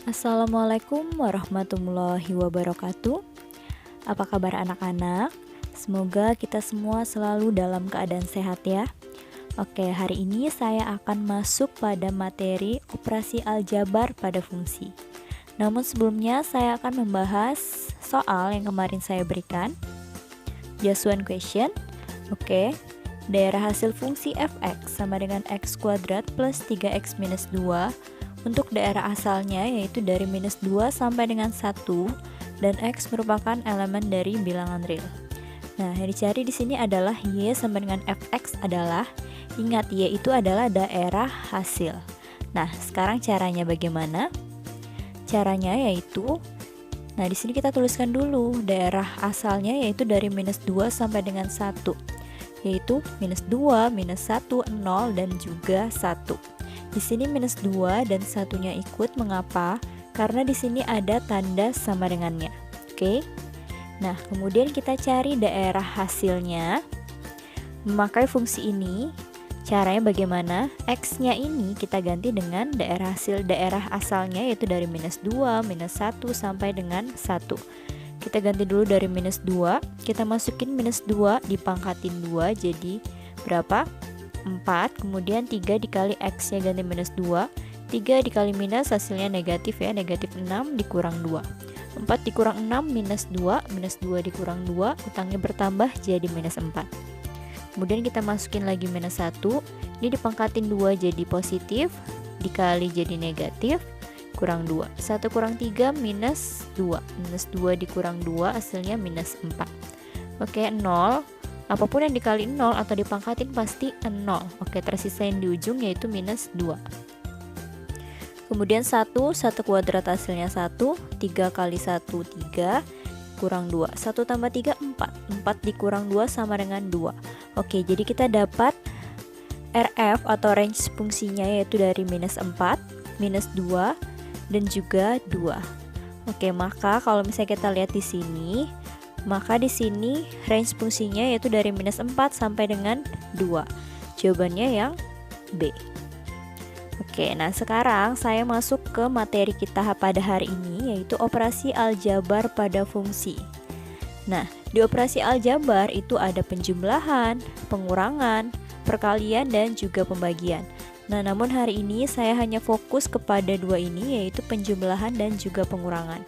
Assalamualaikum warahmatullahi wabarakatuh. Apa kabar anak-anak? Semoga kita semua selalu dalam keadaan sehat ya. Oke, hari ini saya akan masuk pada materi operasi aljabar pada fungsi. Namun sebelumnya saya akan membahas soal yang kemarin saya berikan. Just one question. Oke, daerah hasil fungsi fx sama dengan x kuadrat plus 3x minus 2 untuk daerah asalnya yaitu dari minus 2 sampai dengan 1 dan x merupakan elemen dari bilangan real. Nah, yang dicari di sini adalah y sama dengan fx adalah, ingat y itu adalah daerah hasil. Nah, sekarang caranya bagaimana? Caranya yaitu, nah di sini kita tuliskan dulu daerah asalnya yaitu dari minus 2 sampai dengan 1, yaitu minus 2, minus 1, 0, dan juga 1. Di sini minus 2 dan satunya ikut, mengapa? Karena di sini ada tanda sama dengannya. Oke. Nah, kemudian kita cari daerah hasilnya memakai fungsi ini. Caranya bagaimana? X-nya ini kita ganti dengan daerah hasil daerah asalnya yaitu dari minus 2, minus 1 sampai dengan 1. Kita ganti dulu dari minus 2, kita masukin minus 2 dipangkatin 2 jadi berapa? 4, kemudian 3 dikali x nya ganti minus 2, 3 dikali minus hasilnya negatif ya, negatif 6 dikurang 2, 4 dikurang 6 minus 2, minus 2 dikurang 2, utangnya bertambah jadi minus 4. Kemudian kita masukin lagi minus 1, ini dipangkatin 2 jadi positif, dikali jadi negatif, kurang 2, 1 kurang 3 minus 2, minus 2 dikurang 2 hasilnya minus 4. Oke, 0. Apapun yang dikali 0 atau dipangkatin pasti 0. Oke, tersisa yang di ujung yaitu minus 2. Kemudian 1 kuadrat hasilnya 1, 3 kali 1, 3, kurang 2. 1 tambah 3, 4. 4 dikurang 2 sama dengan 2. Oke, jadi kita dapat RF atau range fungsinya yaitu dari minus 4, minus 2, dan juga 2. Oke, maka kalau misalnya kita lihat di sini, maka di sini range fungsinya yaitu dari minus 4 sampai dengan 2. Jawabannya yang B. Oke, nah sekarang saya masuk ke materi kita pada hari ini yaitu operasi aljabar pada fungsi. Nah, di operasi aljabar itu ada penjumlahan, pengurangan, perkalian, dan juga pembagian. Nah, namun hari ini saya hanya fokus kepada dua ini yaitu penjumlahan dan juga pengurangan.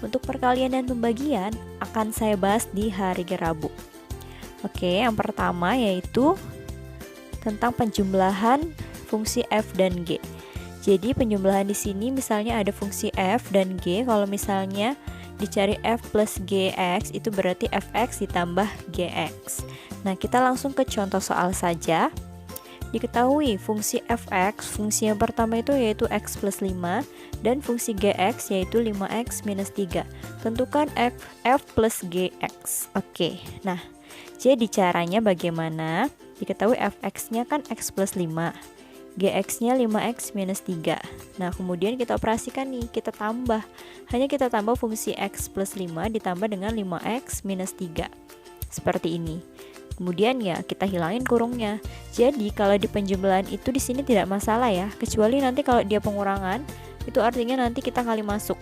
Untuk perkalian dan pembagian akan saya bahas di hari Rabu. Oke, yang pertama yaitu tentang penjumlahan fungsi f dan g. Jadi penjumlahan di sini misalnya ada fungsi f dan g. Kalau misalnya dicari f plus gx itu berarti fx ditambah gx. Nah, kita langsung ke contoh soal saja. Diketahui fungsi fx, fungsi yang pertama itu yaitu x plus 5 dan fungsi gx yaitu 5x minus 3. Tentukan f plus gx. Oke, nah jadi caranya bagaimana? Diketahui fx nya kan x plus 5, gx nya 5x minus 3. Nah, kemudian kita operasikan nih, kita tambah. Hanya kita tambah fungsi x plus 5 ditambah dengan 5x minus 3. Seperti ini. Kemudian ya kita hilangin kurungnya. Jadi kalau di penjumlahan itu di sini tidak masalah ya, kecuali nanti kalau dia pengurangan itu artinya nanti kita kali masuk,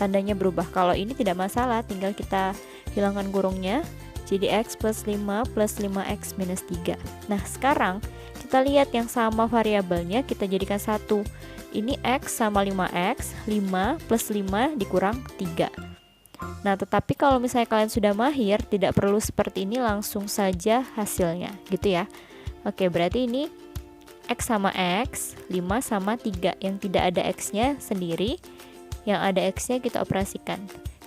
tandanya berubah. Kalau ini tidak masalah, tinggal kita hilangkan kurungnya. Jadi x plus 5 plus 5x minus 3. Nah, sekarang kita lihat yang sama variabelnya kita jadikan 1. Ini x sama 5x, 5 plus 5 dikurang 3. Nah, tetapi kalau misalnya kalian sudah mahir, tidak perlu seperti ini, langsung saja hasilnya, gitu ya. Oke, berarti ini x sama x, 5 sama 3, yang tidak ada x-nya sendiri, yang ada x-nya kita operasikan.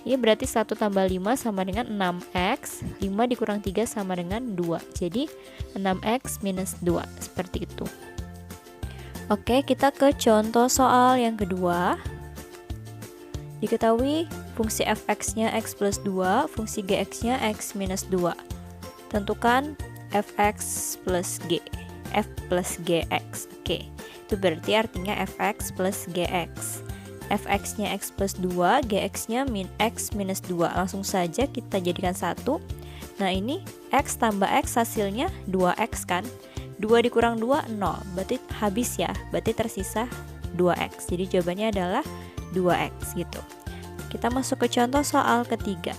Ini berarti 1 tambah 5 sama dengan 6x, 5 dikurang 3 sama dengan 2, jadi 6x minus 2, seperti itu. Oke, kita ke contoh soal yang kedua. Diketahui fungsi fx-nya x plus 2, fungsi gx-nya x minus 2. Tentukan fx plus g, f plus gx. Oke, itu berarti artinya fx plus gx. Fx-nya x plus 2, gx-nya x minus 2. Langsung saja kita jadikan 1. Nah, ini x tambah x hasilnya 2x kan. 2 dikurang 2, 0. Berarti habis ya. Berarti tersisa 2x. Jadi jawabannya adalah 2x gitu. Kita masuk ke contoh soal ketiga.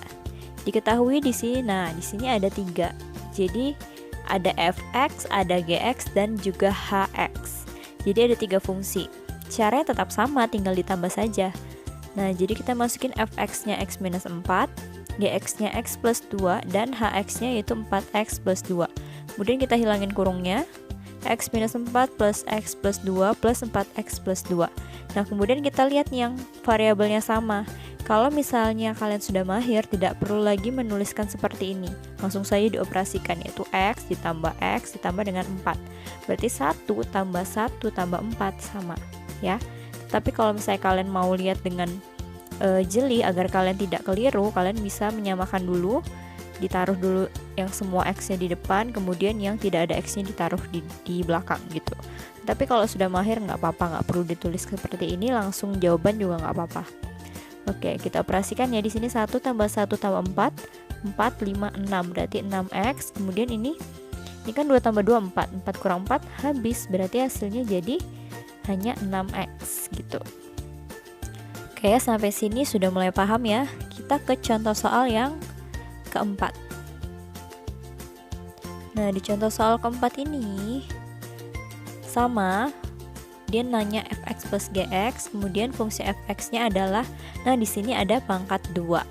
Diketahui di sini, di sini ada 3. Jadi ada fx, ada gx, dan juga hx. Jadi ada 3 fungsi. Caranya tetap sama, tinggal ditambah saja. Nah, jadi kita masukin fx-nya x minus 4, gx-nya x plus 2, dan hx-nya yaitu 4x plus 2. Kemudian kita hilangin kurungnya, x minus 4 plus x plus 2 plus 4x plus 2. Nah, kemudian kita lihat yang variabelnya sama. Kalau misalnya kalian sudah mahir, tidak perlu lagi menuliskan seperti ini. Langsung saja dioperasikan, yaitu x ditambah dengan 4. Berarti 1 tambah 1 tambah 4 sama, ya. Tapi kalau misalnya kalian mau lihat dengan jeli agar kalian tidak keliru, kalian bisa menyamakan dulu, ditaruh dulu yang semua x-nya di depan, kemudian yang tidak ada x-nya ditaruh di belakang gitu. Tapi kalau sudah mahir nggak apa-apa, nggak perlu ditulis seperti ini, langsung jawaban juga nggak apa-apa. Oke, kita operasikan ya. Di sini 1 tambah 1 tambah 4, 4, 5, 6, berarti 6x. Kemudian ini kan 2 tambah 2, 4, 4 kurang 4, habis. Berarti hasilnya jadi hanya 6x gitu. Oke, sampai sini sudah mulai paham ya. Kita ke contoh soal yang keempat. Nah, di contoh soal keempat ini sama, dia nanya fx plus gx, kemudian fungsi fx-nya adalah, di sini ada pangkat 2.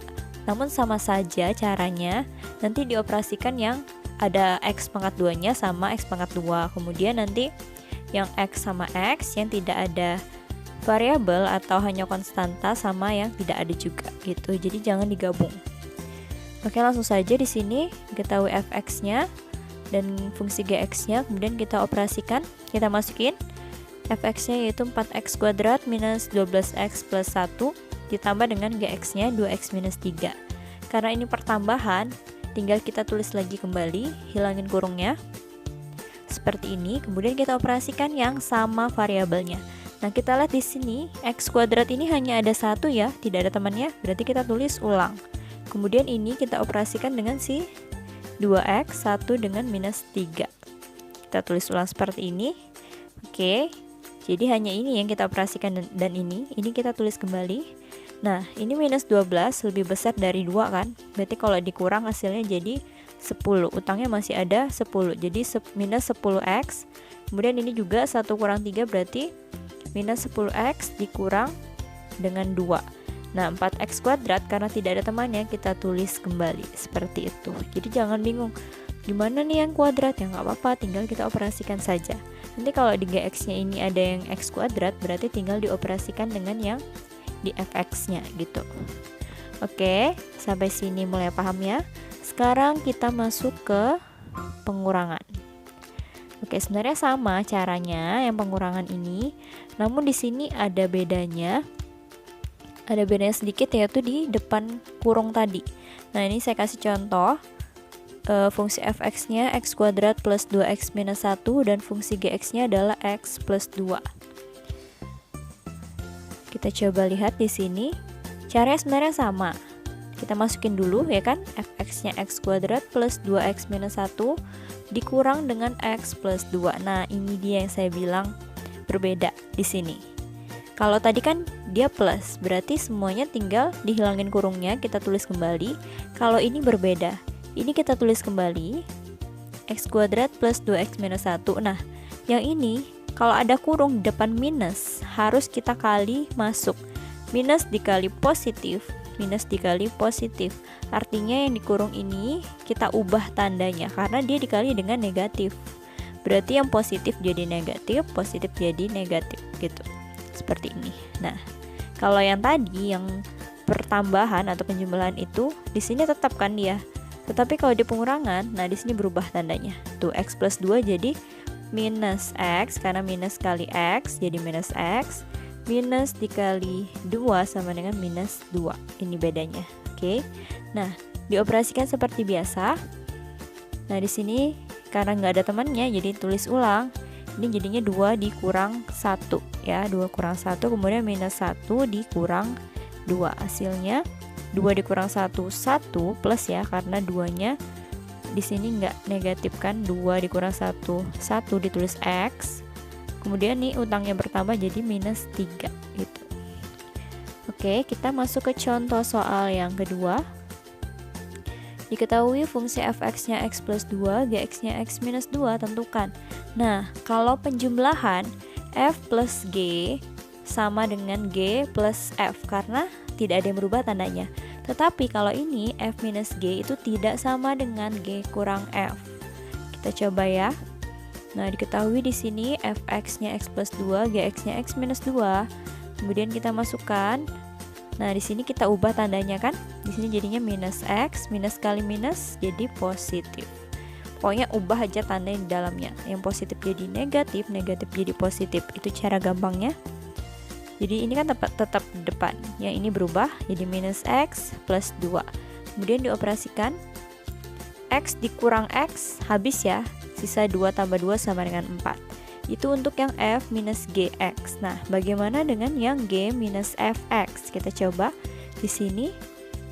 Namun sama saja caranya, nanti dioperasikan yang ada x pangkat 2-nya sama x pangkat 2. Kemudian nanti yang x sama x yang tidak ada variabel atau hanya konstanta sama yang tidak ada juga gitu. Jadi jangan digabung. Oke, langsung saja di sini ketahui fx-nya dan fungsi gx-nya, kemudian kita operasikan, kita masukin fx-nya yaitu 4x kuadrat minus 12x plus 1 ditambah dengan gx-nya 2x minus 3. Karena ini pertambahan, tinggal kita tulis lagi kembali, hilangin kurungnya seperti ini. Kemudian kita operasikan yang sama variabelnya. Nah, kita lihat di sini x kuadrat ini hanya ada 1 ya, tidak ada temannya, berarti kita tulis ulang. Kemudian ini kita operasikan dengan si 2x 1 dengan minus 3. Kita tulis ulang seperti ini. Oke. Jadi hanya ini yang kita operasikan, dan ini kita tulis kembali. Nah, ini minus 12 lebih besar dari 2 kan? Berarti kalau dikurang hasilnya jadi 10. Utangnya masih ada 10. Jadi minus 10x. Kemudian ini juga 1 kurang 3 berarti minus 10x dikurang dengan 2. Nah, 4x kuadrat karena tidak ada temannya kita tulis kembali seperti itu. Jadi jangan bingung, gimana nih yang kuadrat? Ya nggak apa-apa, tinggal kita operasikan saja. Nanti kalau di gx-nya ini ada yang x kuadrat, berarti tinggal dioperasikan dengan yang di fx-nya gitu. Oke, sampai sini mulai paham ya. Sekarang kita masuk ke pengurangan. Oke, sebenarnya sama caranya yang pengurangan ini, namun di sini ada bedanya. Ada bedanya sedikit, yaitu di depan kurung tadi. Nah, ini saya kasih contoh. Fungsi fx-nya x kuadrat plus 2x minus 1 dan fungsi gx-nya adalah x plus 2. Kita coba lihat di sini. Caranya sebenarnya sama. Kita masukin dulu ya kan, fx-nya x kuadrat plus 2x minus 1 dikurang dengan x plus 2. Nah, ini dia yang saya bilang berbeda di sini. Kalau tadi kan dia plus, berarti semuanya tinggal dihilangin kurungnya, kita tulis kembali. Kalau ini berbeda. Ini kita tulis kembali x kuadrat plus 2x minus 1. Nah, yang ini kalau ada kurung di depan minus, harus kita kali masuk. Minus dikali positif, minus dikali positif. Artinya yang dikurung ini kita ubah tandanya, karena dia dikali dengan negatif. Berarti yang positif jadi negatif, positif jadi negatif gitu. Seperti ini. Nah, kalau yang tadi yang pertambahan atau penjumlahan itu di sini tetap kan dia. Tetapi kalau di pengurangan, nah di sini berubah tandanya. Tuh x plus 2 jadi minus x, karena minus kali x jadi minus x. Minus dikali 2 sama dengan minus 2. Ini bedanya. Oke. Nah, dioperasikan seperti biasa. Nah, di sini karena nggak ada temannya, jadi tulis ulang. Ini jadinya 2 dikurang 1 ya. 2 kurang 1, kemudian minus 1 dikurang 2. Hasilnya 2 dikurang 1, 1 plus ya, karena 2-nya di sini nggak negatif kan. 2 dikurang 1, 1 ditulis x. Kemudian nih utangnya bertambah jadi minus 3 gitu. Oke, kita masuk ke contoh soal yang kedua. Diketahui fungsi fx-nya x plus 2, gx-nya x minus 2, tentukan. Nah, kalau penjumlahan f plus g sama dengan g plus f, karena tidak ada yang berubah tandanya. Tetapi kalau ini f minus g itu tidak sama dengan g kurang f. Kita coba ya. Nah, diketahui di sini fx-nya x plus 2, gx-nya x minus 2. Kemudian kita masukkan. Nah, di sini kita ubah tandanya kan? Di sini jadinya minus x, minus kali minus jadi positif. Pokoknya ubah aja tanda di dalamnya. Yang positif jadi negatif, negatif jadi positif. Itu cara gampangnya. Jadi ini kan tetap di depan. Yang ini berubah jadi minus x plus 2. Kemudian dioperasikan. X dikurang x habis ya. Sisa 2 tambah 2 sama dengan 4. Itu untuk yang f minus gx. Nah, bagaimana dengan yang g minus fx? Kita coba di sini.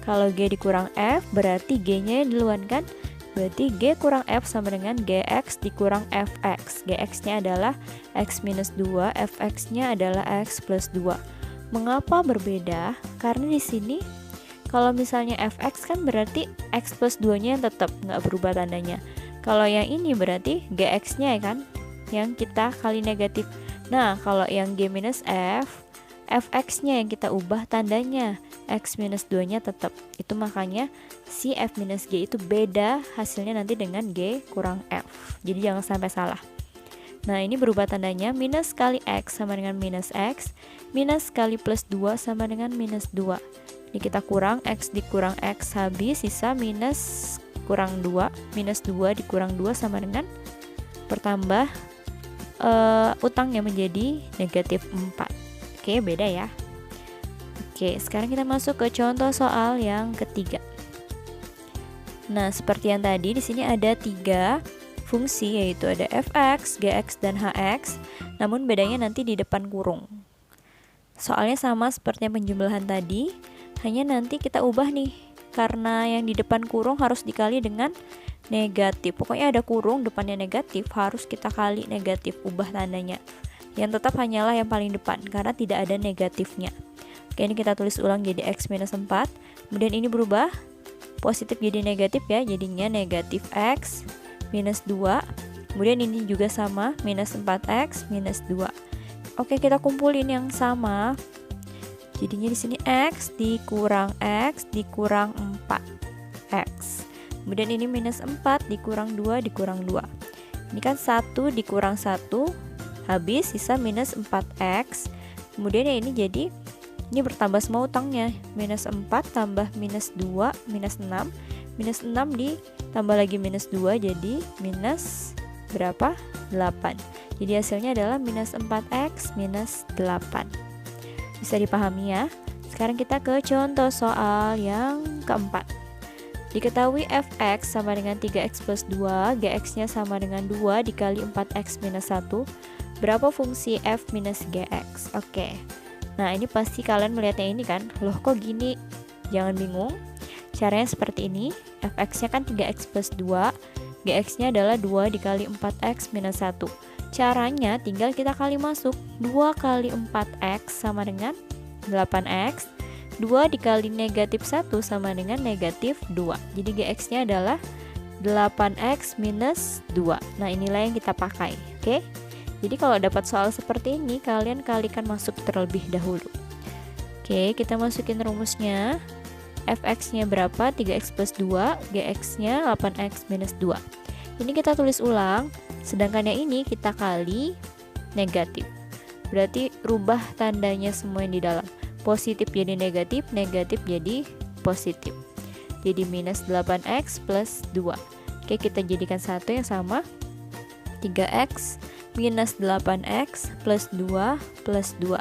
Kalau g dikurang f berarti g-nya yang duluan kan? Berarti g kurang f sama dengan gx dikurang fx. Gx-nya adalah x minus 2, fx-nya adalah x plus 2. Mengapa berbeda? Karena di sini kalau misalnya fx kan berarti x plus 2-nya yang tetap nggak berubah tandanya. Kalau yang ini berarti gx-nya ya kan? Yang kita kali negatif. Nah, kalau yang g minus f, fx-nya yang kita ubah tandanya, x minus 2-nya tetap. Itu makanya si f minus g itu beda hasilnya nanti dengan g kurang f. Jadi jangan sampai salah. Nah, ini berubah tandanya, minus kali x sama dengan minus x, minus kali plus 2 sama dengan minus 2. Ini kita kurang, x dikurang x habis, sisa minus kurang 2, minus 2 dikurang 2 sama dengan bertambah utangnya menjadi negatif 4. Oke, beda ya. Oke, sekarang kita masuk ke contoh soal yang ketiga. Nah, seperti yang tadi, di sini ada 3 fungsi, yaitu ada fx, gx, dan hx. Namun bedanya nanti di depan kurung. Soalnya sama seperti yang penjumlahan tadi, hanya nanti kita ubah nih. Karena yang di depan kurung harus dikali dengan negatif. Pokoknya ada kurung depannya negatif, harus kita kali negatif, ubah tandanya. Yang tetap hanyalah yang paling depan karena tidak ada negatifnya. Oke, ini kita tulis ulang jadi x minus 4. Kemudian ini berubah positif jadi negatif ya, jadinya negatif x minus 2. Kemudian ini juga sama, minus 4x minus 2. Oke, kita kumpulin yang sama. Jadinya di sini x dikurang 4x. Kemudian ini minus 4 dikurang 2 dikurang 2. Ini kan 1 dikurang 1 habis, sisa minus 4x. Kemudian ya ini jadi, ini bertambah semua utangnya. Minus 4 tambah minus 2, minus 6. Minus 6 ditambah lagi minus 2, jadi minus berapa? 8. Jadi hasilnya adalah minus 4x minus 8. Bisa dipahami ya. Sekarang kita ke contoh soal yang keempat. Diketahui fx sama dengan 3x plus 2, gx-nya sama dengan 2 dikali 4x minus 1. Berapa fungsi f minus gx? Oke. Nah, ini pasti kalian melihatnya ini kan. Loh, kok gini? Jangan bingung. Caranya seperti ini. Fx-nya kan 3x plus 2, gx-nya adalah 2 dikali 4x minus 1. Caranya tinggal kita kali masuk. 2 kali 4x sama dengan 8x. 2 dikali negatif 1 sama dengan negatif 2. Jadi gx-nya adalah 8x minus 2. Nah, inilah yang kita pakai. Oke. Jadi kalau dapat soal seperti ini, kalian kalikan masuk terlebih dahulu. Oke, kita masukin rumusnya. Fx-nya berapa? 3x plus 2, gx-nya 8x minus 2. Ini kita tulis ulang, sedangkan yang ini kita kali negatif. Berarti rubah tandanya semua yang di dalam. Positif jadi negatif, negatif jadi positif. Jadi minus 8x plus 2. Oke, kita jadikan satu yang sama. 3x minus 8x plus 2 plus 2.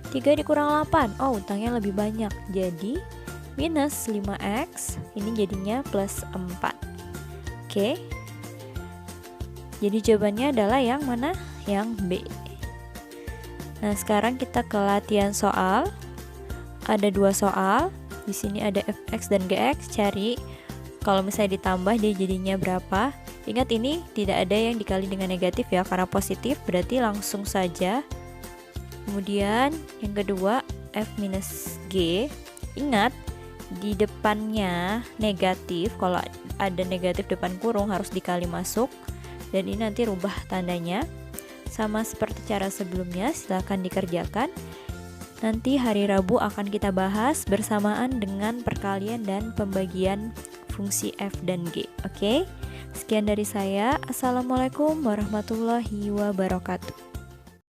3 dikurang 8. Oh, utangnya lebih banyak. Jadi minus 5x, ini jadinya plus 4. Oke. Jadi jawabannya adalah yang mana? Yang B. Nah, sekarang kita ke latihan soal. Ada 2 soal. Di sini ada fx dan gx. Cari kalau misalnya ditambah dia jadinya berapa. Ingat ini tidak ada yang dikali dengan negatif ya, karena positif berarti langsung saja. Kemudian yang kedua F minus G. Ingat di depannya negatif, kalau ada negatif depan kurung harus dikali masuk, dan ini nanti rubah tandanya. Sama seperti cara sebelumnya, silahkan dikerjakan. Nanti hari Rabu akan kita bahas bersamaan dengan perkalian dan pembagian fungsi F dan G. Oke? Sekian dari saya. Assalamualaikum warahmatullahi wabarakatuh.